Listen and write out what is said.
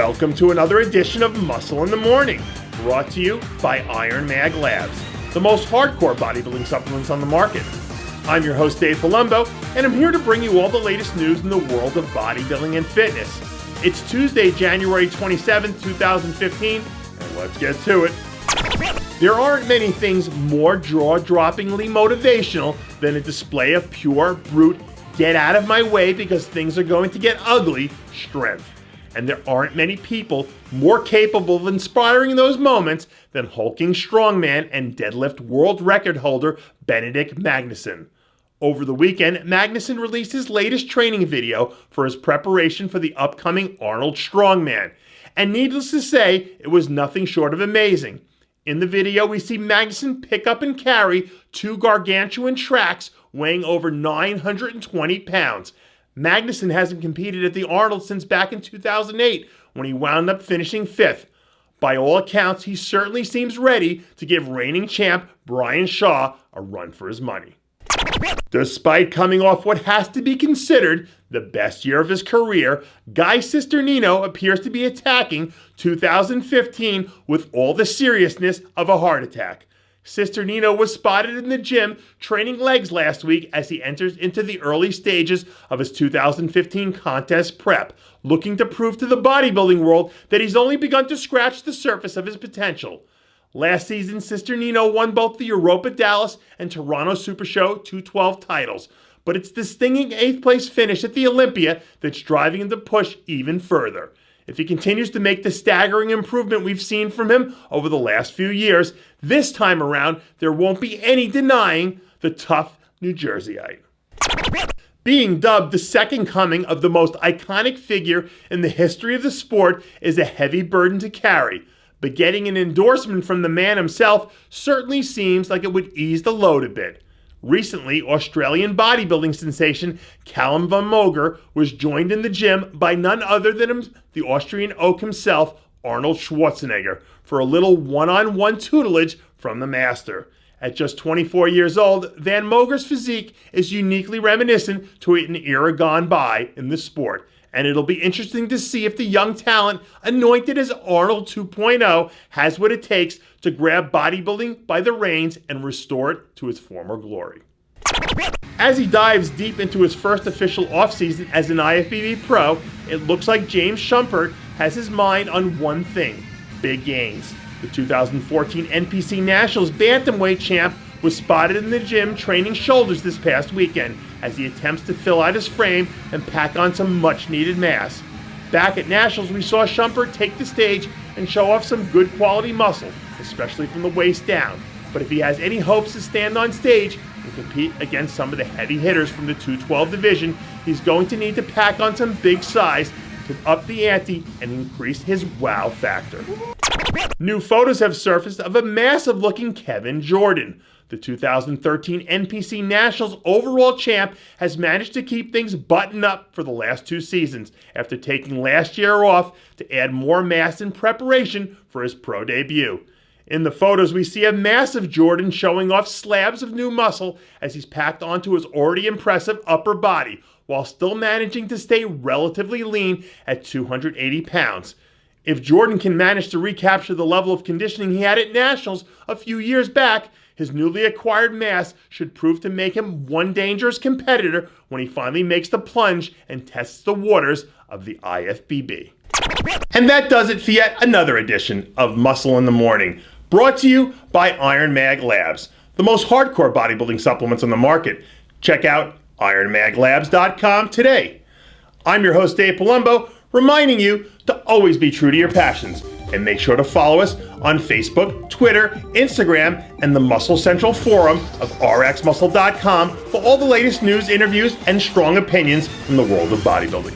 Welcome to another edition of Muscle in the Morning, brought to you by Iron Mag Labs, the most hardcore bodybuilding supplements on the market. I'm your host, Dave Palumbo, and I'm here to bring you all the latest news in the world of bodybuilding and fitness. It's Tuesday, January 27th, 2015, and let's get to it. There aren't many things more jaw-droppingly motivational than a display of pure, brute, get out of my way because things are going to get ugly strength. And there aren't many people more capable of inspiring those moments than hulking strongman and deadlift world record holder Benedict Magnusson. Over the weekend, Magnusson released his latest training video for his preparation for the upcoming Arnold Strongman. And needless to say, it was nothing short of amazing. In the video, we see Magnusson pick up and carry two gargantuan tracks weighing over 920 pounds. Magnusson hasn't competed at the Arnold since back in 2008, when he wound up finishing 5th. By all accounts, he certainly seems ready to give reigning champ Brian Shaw a run for his money. Despite coming off what has to be considered the best year of his career, Guy Cisternino appears to be attacking 2015 with all the seriousness of a heart attack. Cisternino was spotted in the gym training legs last week as he enters into the early stages of his 2015 contest prep, looking to prove to the bodybuilding world that he's only begun to scratch the surface of his potential. Last season, Cisternino won both the Europa Dallas and Toronto Super Show 212 titles, but it's the stinging 8th place finish at the Olympia that's driving him to push even further. If he continues to make the staggering improvement we've seen from him over the last few years, this time around, there won't be any denying the tough New Jerseyite. Being dubbed the second coming of the most iconic figure in the history of the sport is a heavy burden to carry, but getting an endorsement from the man himself certainly seems like it would ease the load a bit. Recently, Australian bodybuilding sensation Callum van Moger was joined in the gym by none other than the Austrian oak himself, Arnold Schwarzenegger, for a little one-on-one tutelage from the master. At just 24 years old, Van Moger's physique is uniquely reminiscent to an era gone by in the sport, and it'll be interesting to see if the young talent anointed as Arnold 2.0 has what it takes to grab bodybuilding by the reins and restore it to its former glory. As he dives deep into his first official offseason as an IFBB pro, it looks like James Shumpert has his mind on one thing: big gains. The 2014 NPC Nationals bantamweight champ was spotted in the gym training shoulders this past weekend as he attempts to fill out his frame and pack on some much-needed mass. Back at Nationals, we saw Shumpert take the stage and show off some good quality muscle, especially from the waist down. But if he has any hopes to stand on stage and compete against some of the heavy hitters from the 212 division, he's going to need to pack on some big size to up the ante and increase his wow factor. New photos have surfaced of a massive-looking Kevin Jordan. The 2013 NPC Nationals overall champ has managed to keep things buttoned up for the last 2 seasons after taking last year off to add more mass in preparation for his pro debut. In the photos, we see a massive Jordan showing off slabs of new muscle as he's packed onto his already impressive upper body, while still managing to stay relatively lean at 280 pounds. If Jordan can manage to recapture the level of conditioning he had at Nationals a few years back, his newly acquired mass should prove to make him one dangerous competitor when he finally makes the plunge and tests the waters of the IFBB. And that does it for yet another edition of Muscle in the Morning, brought to you by Iron Mag Labs, the most hardcore bodybuilding supplements on the market. Check out ironmaglabs.com today. I'm your host, Dave Palumbo, reminding you to always be true to your passions. And make sure to follow us on Facebook, Twitter, Instagram, and the Muscle Central forum of rxmuscle.com for all the latest news, interviews, and strong opinions from the world of bodybuilding.